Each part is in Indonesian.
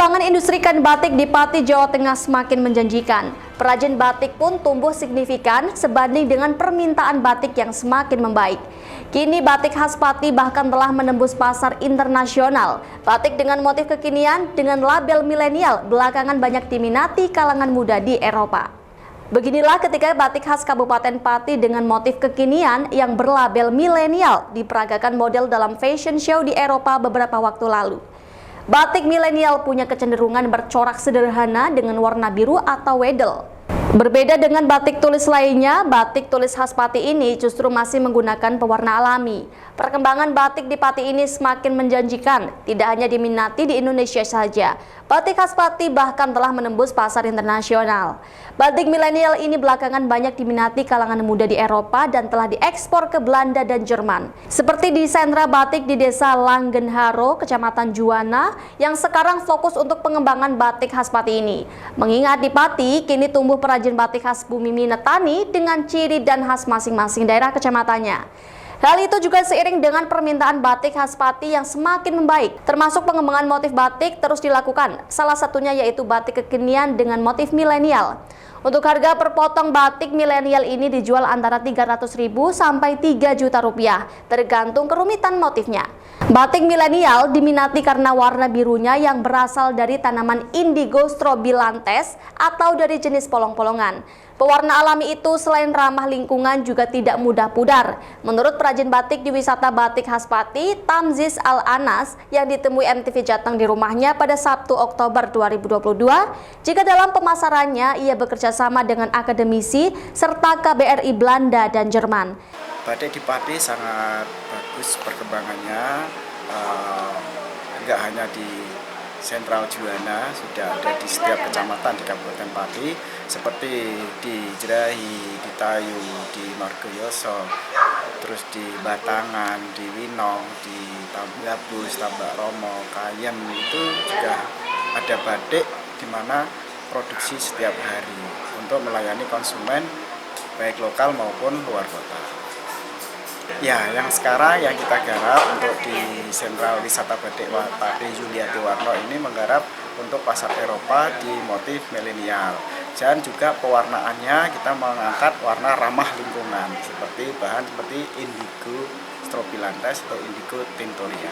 Perkembangan industri kain batik di Pati, Jawa Tengah semakin menjanjikan. Perajin batik pun tumbuh signifikan sebanding dengan permintaan batik yang semakin membaik. Kini batik khas Pati bahkan telah menembus pasar internasional. Batik dengan motif kekinian dengan label milenial belakangan banyak diminati kalangan muda di Eropa. Beginilah ketika batik khas Kabupaten Pati dengan motif kekinian yang berlabel milenial diperagakan model dalam fashion show di Eropa beberapa waktu lalu. Batik milenial punya kecenderungan bercorak sederhana dengan warna biru atau wedel. Berbeda dengan batik tulis lainnya, batik tulis khas Pati ini justru masih menggunakan pewarna alami. Perkembangan batik di Pati ini semakin menjanjikan, tidak hanya diminati di Indonesia saja. Batik khas Pati bahkan telah menembus pasar internasional. Batik milenial ini belakangan banyak diminati kalangan muda di Eropa dan telah diekspor ke Belanda dan Jerman. Seperti di sentra batik di Desa Langgenharo, Kecamatan Juwana, yang sekarang fokus untuk pengembangan batik khas Pati ini. Mengingat di Pati, kini tumbuh perajin batik khas Bumi Minetani dengan ciri dan khas masing-masing daerah kecamatannya. Hal itu juga seiring dengan permintaan batik khas Pati yang semakin membaik, termasuk pengembangan motif batik terus dilakukan, salah satunya yaitu batik kekinian dengan motif milenial. Untuk harga per potong batik milenial ini dijual antara 300.000 sampai 3 juta rupiah, tergantung kerumitan motifnya. Batik milenial diminati karena warna birunya yang berasal dari tanaman indigo strobilanthes atau dari jenis polong-polongan. Pewarna alami itu selain ramah lingkungan juga tidak mudah pudar. Menurut perajin batik di wisata batik khas Pati, Tamziz Al-Anas, yang ditemui MTV Jateng di rumahnya pada Sabtu Oktober 2022, jika dalam pemasarannya ia bekerja sama dengan akademisi serta KBRI Belanda dan Jerman. Batik di Pati sangat bagus perkembangannya, enggak hanya di Sentral Juwana, sudah ada di setiap kecamatan di Kabupaten Pati, seperti di Jerahi, di Tayu, di Margoyoso, terus di Batangan, di Winong, di Tambabus, Tambak Romo, Kayen, itu juga ada batik di mana produksi setiap hari untuk melayani konsumen baik lokal maupun luar kota. Ya, yang sekarang yang kita garap untuk di Sentral Wisata Batik Pati Yuliati Warno ini menggarap untuk pasar Eropa di motif milenial. Dan juga pewarnaannya kita mengangkat warna ramah lingkungan seperti bahan seperti indigo strobilanthes atau indigo tinctoria.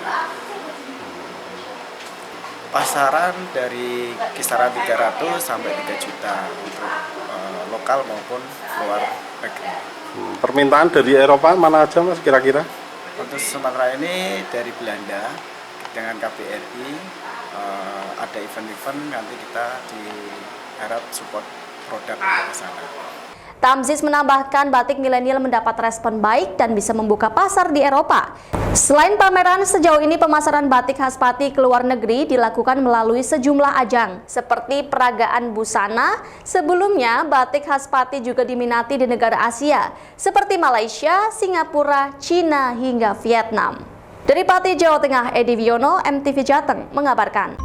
Pasaran dari kisaran 300 sampai 3 juta untuk lokal maupun luar negeri. Permintaan dari Eropa mana aja Mas kira-kira? Untuk sementara ini dari Belanda dengan KBRI, ada event-event nanti kita diharap support produk ke sana. Tamziz menambahkan batik milenial mendapat respon baik dan bisa membuka pasar di Eropa. Selain pameran, sejauh ini pemasaran batik khas Pati ke luar negeri dilakukan melalui sejumlah ajang, seperti peragaan busana. Sebelumnya, batik khas Pati juga diminati di negara Asia, seperti Malaysia, Singapura, Cina, hingga Vietnam. Dari Pati, Jawa Tengah, Edi Wiono, MTV Jateng mengabarkan.